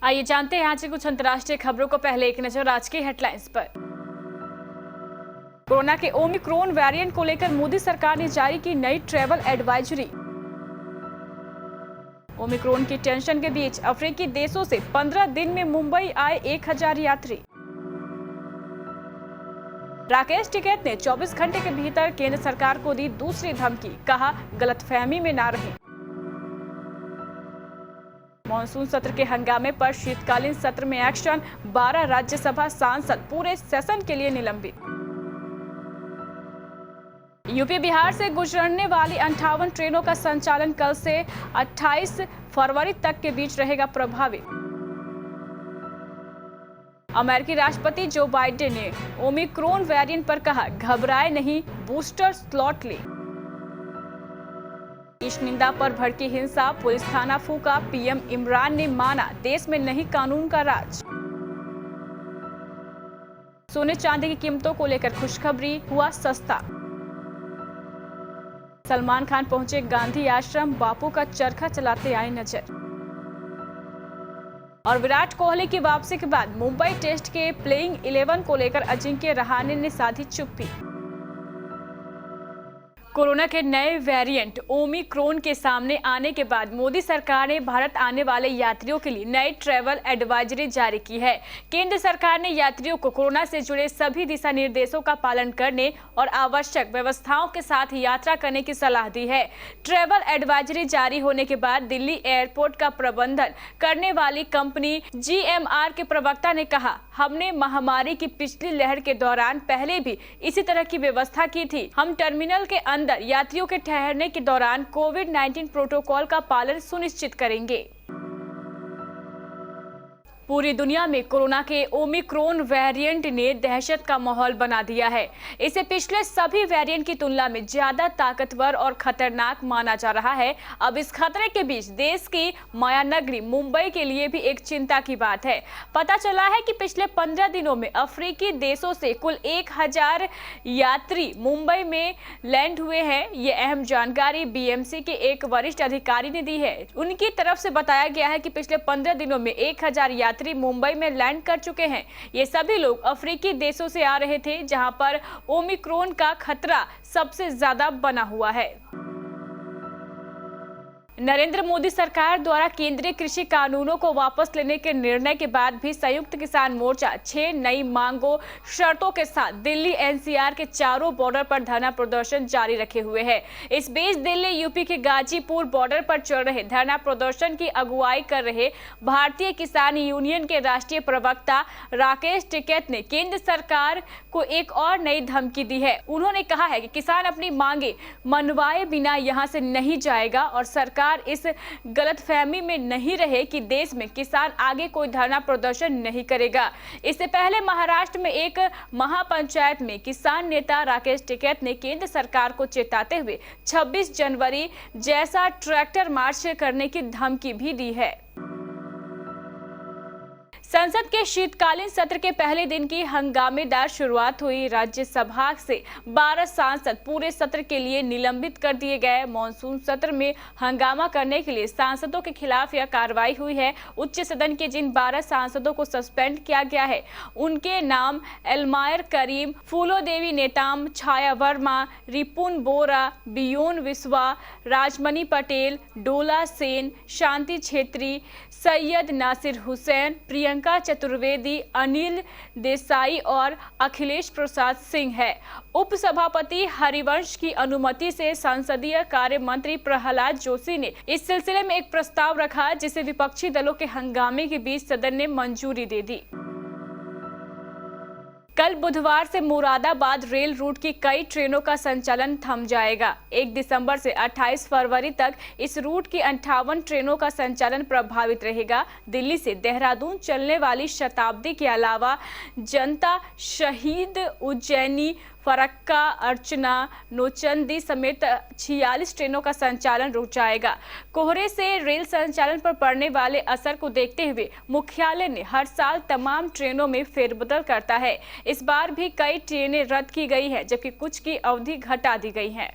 आइए जानते हैं आज की कुछ अंतर्राष्ट्रीय खबरों को। पहले एक नजर आज की हेडलाइंस पर। कोरोना के ओमिक्रॉन वेरिएंट को लेकर मोदी सरकार ने जारी की नई ट्रैवल एडवाइजरी। ओमिक्रॉन की टेंशन के बीच अफ्रीकी देशों से 15 दिन में मुंबई आए 1000 यात्री। राकेश टिकैत ने 24 घंटे के भीतर केंद्र सरकार को दी दूसरी धमकी, कहा गलतफहमी में ना रहें। मॉनसून सत्र के हंगामे पर शीतकालीन सत्र में एक्शन, 12 राज्यसभा सांसद पूरे सेशन के लिए निलंबित। यूपी बिहार से गुजरने वाली 58 ट्रेनों का संचालन कल से 28 फरवरी तक के बीच रहेगा प्रभावित। अमेरिकी राष्ट्रपति जो बाइडेन ने ओमिक्रॉन वेरिएंट पर कहा, घबराए नहीं, बूस्टर स्लॉट ले। इस निंदा पर भड़की हिंसा, पुलिस थाना फूंका, पीएम इमरान ने माना देश में नहीं कानून का राज। सोने चांदी की कीमतों को लेकर खुशखबरी, हुआ सस्ता। सलमान खान पहुंचे गांधी आश्रम, बापू का चरखा चलाते आए नजर। और विराट कोहली की वापसी के बाद मुंबई टेस्ट के प्लेइंग 11 को लेकर अजिंक्य रहाणे ने साधी चुप्पी। कोरोना के नए वेरिएंट ओमिक्रॉन के सामने आने के बाद मोदी सरकार ने भारत आने वाले यात्रियों के लिए नई ट्रैवल एडवाइजरी जारी की है। केंद्र सरकार ने यात्रियों को कोरोना से जुड़े सभी दिशा निर्देशों का पालन करने और आवश्यक व्यवस्थाओं के साथ यात्रा करने की सलाह दी है। ट्रैवल एडवाइजरी जारी होने के बाद दिल्ली एयरपोर्ट का प्रबंधन करने वाली कंपनी GMR के प्रवक्ता ने कहा, हमने महामारी की पिछली लहर के दौरान पहले भी इसी तरह की व्यवस्था की थी। हम टर्मिनल के अंदर यात्रियों के ठहरने के दौरान कोविड-19 प्रोटोकॉल का पालन सुनिश्चित करेंगे। पूरी दुनिया में कोरोना के ओमिक्रॉन वेरिएंट ने दहशत का माहौल बना दिया है। इसे पिछले सभी वेरिएंट की तुलना में ज्यादा ताकतवर और खतरनाक माना जा रहा है। अब इस खतरे के बीच देश की माया नगरी मुंबई के लिए भी एक चिंता की बात है। पता चला है कि पिछले 15 दिनों में अफ्रीकी देशों से कुल 1000 यात्री मुंबई में लैंड हुए हैं। ये अहम जानकारी BMC के एक वरिष्ठ अधिकारी ने दी है। उनकी तरफ से बताया गया है कि पिछले 15 दिनों में 1000 यात्री मुंबई में लैंड कर चुके हैं। ये सभी लोग अफ्रीकी देशों से आ रहे थे, जहां पर ओमिक्रॉन का खतरा सबसे ज्यादा बना हुआ है। नरेंद्र मोदी सरकार द्वारा केंद्रीय कृषि कानूनों को वापस लेने के निर्णय के बाद भी संयुक्त किसान मोर्चा 6 नई मांगों शर्तों के साथ दिल्ली NCR के चारों बॉर्डर पर धरना प्रदर्शन जारी रखे हुए है। इस बीच दिल्ली यूपी के गाजीपुर बॉर्डर पर चल रहे धरना प्रदर्शन की अगुवाई कर रहे भारतीय किसान यूनियन के राष्ट्रीय प्रवक्ता राकेश टिकैत ने केंद्र सरकार को एक और नई धमकी दी है। उन्होंने कहा है कि किसान अपनी मांगे मनवाए बिना यहां से नहीं जाएगा और सरकार इस गलतफहमी में नहीं रहे कि देश में किसान आगे कोई धरना प्रदर्शन नहीं करेगा। इससे पहले महाराष्ट्र में एक महापंचायत में किसान नेता राकेश टिकैत ने केंद्र सरकार को चेताते हुए 26 जनवरी जैसा ट्रैक्टर मार्च करने की धमकी भी दी है। संसद के शीतकालीन सत्र के पहले दिन की हंगामेदार शुरुआत हुई। राज्यसभा से 12 सांसद पूरे सत्र के लिए निलंबित कर दिए गए। मॉनसून सत्र में हंगामा करने के लिए सांसदों के खिलाफ यह कार्रवाई हुई है। उच्च सदन के जिन 12 सांसदों को सस्पेंड किया गया है, उनके नाम एलमायर करीम, फूलो देवी नेताम, छाया वर्मा, रिपुन बोरा, बियोन विश्वा, राजमणि पटेल, डोला सेन, शांति छेत्री, सैयद नासिर हुसैन, प्रियंका चतुर्वेदी, अनिल देसाई और अखिलेश प्रसाद सिंह है। उपसभापति हरिवंश की अनुमति से संसदीय कार्य मंत्री प्रहलाद जोशी ने इस सिलसिले में एक प्रस्ताव रखा, जिसे विपक्षी दलों के हंगामे के बीच सदन ने मंजूरी दे दी। कल बुधवार से मुरादाबाद रेल रूट की कई ट्रेनों का संचालन थम जाएगा। 1 दिसंबर से 28 फरवरी तक इस रूट की 58 ट्रेनों का संचालन प्रभावित रहेगा। दिल्ली से देहरादून चलने वाली शताब्दी के अलावा जनता, शहीद, उज्जैनी, फरक्का, अर्चना, नौचंदी समेत 46 ट्रेनों का संचालन रुक जाएगा। कोहरे से रेल संचालन पर पड़ने वाले असर को देखते हुए मुख्यालय ने हर साल तमाम ट्रेनों में फेरबदल करता है। इस बार भी कई ट्रेनें रद्द की गई हैं, जबकि कुछ की अवधि घटा दी गई है।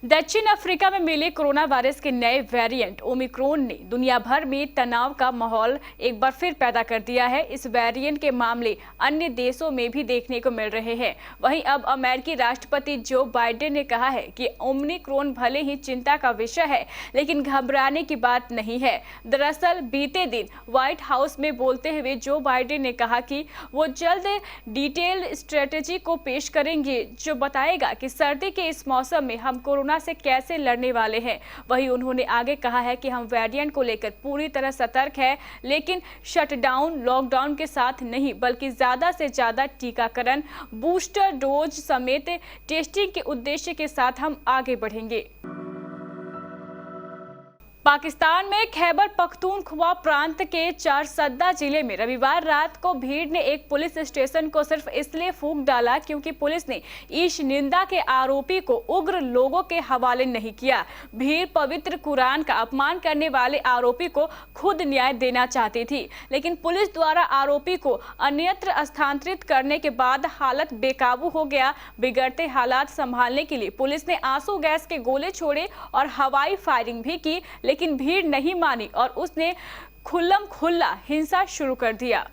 दक्षिण अफ्रीका में मिले कोरोना वायरस के नए वेरिएंट ओमिक्रॉन ने दुनिया भर में तनाव का माहौल एक बार फिर पैदा कर दिया है। इस वेरिएंट के मामले अन्य देशों में भी देखने को मिल रहे हैं। वहीं अब अमेरिकी राष्ट्रपति जो बाइडेन ने कहा है कि ओमिक्रॉन भले ही चिंता का विषय है, लेकिन घबराने की बात नहीं है। दरअसल बीते दिन व्हाइट हाउस में बोलते हुए जो बाइडेन ने कहा कि वो जल्द डिटेल्ड स्ट्रेटेजी को पेश करेंगे, जो बताएगा कि सर्दी के इस मौसम में हम कोरोना से कैसे लड़ने वाले हैं। वहीं उन्होंने आगे कहा है कि हम वेरिएंट को लेकर पूरी तरह सतर्क हैं, लेकिन शटडाउन, लॉकडाउन के साथ नहीं, बल्कि ज्यादा से ज्यादा टीकाकरण, बूस्टर डोज समेत टेस्टिंग के उद्देश्य के साथ हम आगे बढ़ेंगे। पाकिस्तान में खैबर पख्तूनख्वा प्रांत के चारसद्दा जिले में रविवार रात को भीड़ ने एक पुलिस स्टेशन को सिर्फ इसलिए फूंक डाला क्योंकि पुलिस ने ईश निंदा के आरोपी को उग्र लोगों के हवाले नहीं किया। भीड़ पवित्र कुरान का अपमान करने वाले आरोपी को खुद न्याय देना चाहती थी, लेकिन पुलिस द्वारा आरोपी को अन्यत्र स्थानांतरित करने के बाद हालत बेकाबू हो गया। बिगड़ते हालात संभालने के लिए पुलिस ने आंसू गैस के गोले छोड़े और हवाई फायरिंग भी की, लेकिन भीड़ नहीं मानी और उसने खुल्लम खुल्ला हिंसा शुरू कर दिया।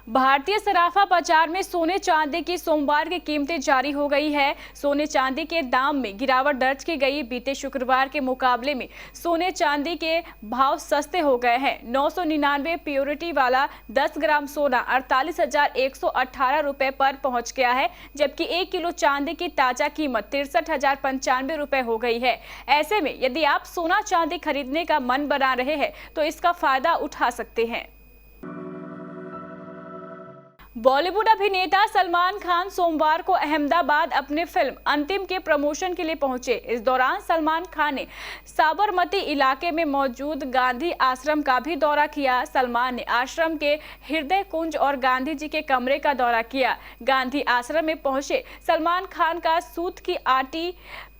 भारतीय सराफा बाजार में सोने चांदी की सोमवार की कीमतें जारी हो गई है। सोने चांदी के दाम में गिरावट दर्ज की गई। बीते शुक्रवार के मुकाबले में सोने चांदी के भाव सस्ते हो गए हैं। 999 प्योरिटी वाला 10 ग्राम सोना 48,118 रुपए पर पहुंच गया है, जबकि 1 किलो चांदी की ताजा कीमत 63,095 रुपए हो गई है। ऐसे में यदि आप सोना चांदी खरीदने का मन बना रहे हैं तो इसका फायदा उठा सकते हैं। बॉलीवुड अभिनेता सलमान खान सोमवार को अहमदाबाद अपने फिल्म अंतिम के प्रमोशन के लिए पहुंचे। इस दौरान सलमान खान ने साबरमती इलाके में मौजूद गांधी आश्रम का भी दौरा किया। सलमान ने आश्रम के हृदय कुंज और गांधी जी के कमरे का दौरा किया। गांधी आश्रम में पहुंचे सलमान खान का सूत की आटी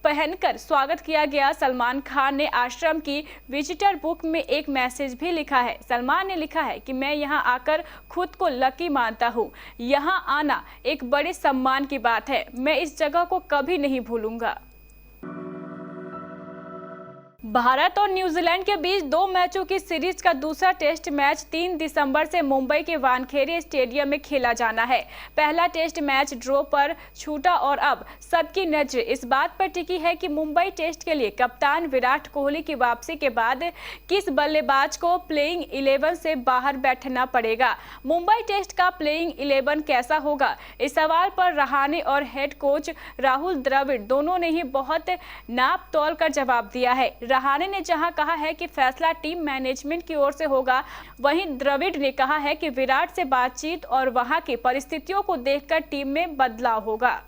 पहनकर स्वागत किया गया। सलमान खान ने आश्रम की विजिटर बुक में एक मैसेज भी लिखा है। सलमान ने लिखा है कि मैं यहां आकर खुद को लकी मानता हूं। यहां आना एक बड़े सम्मान की बात है। मैं इस जगह को कभी नहीं भूलूंगा। भारत और न्यूजीलैंड के बीच 2 मैचों की सीरीज का दूसरा टेस्ट मैच 3 दिसंबर से मुंबई के वानखेड़े स्टेडियम में खेला जाना है। पहला टेस्ट मैच ड्रॉ पर छूटा और अब सबकी नजर इस बात पर टिकी है कि मुंबई टेस्ट के लिए कप्तान विराट कोहली की वापसी के बाद किस बल्लेबाज को प्लेइंग 11 से बाहर बैठना पड़ेगा। मुंबई टेस्ट का प्लेइंग 11 कैसा होगा, इस सवाल पर रहाणे और हेड कोच राहुल द्रविड़ दोनों ने ही बहुत नाप तोल कर जवाब दिया है। रहाणे ने जहां कहा है कि फैसला टीम मैनेजमेंट की ओर से होगा, वहीं द्रविड़ ने कहा है कि विराट से बातचीत और वहां की परिस्थितियों को देखकर टीम में बदलाव होगा।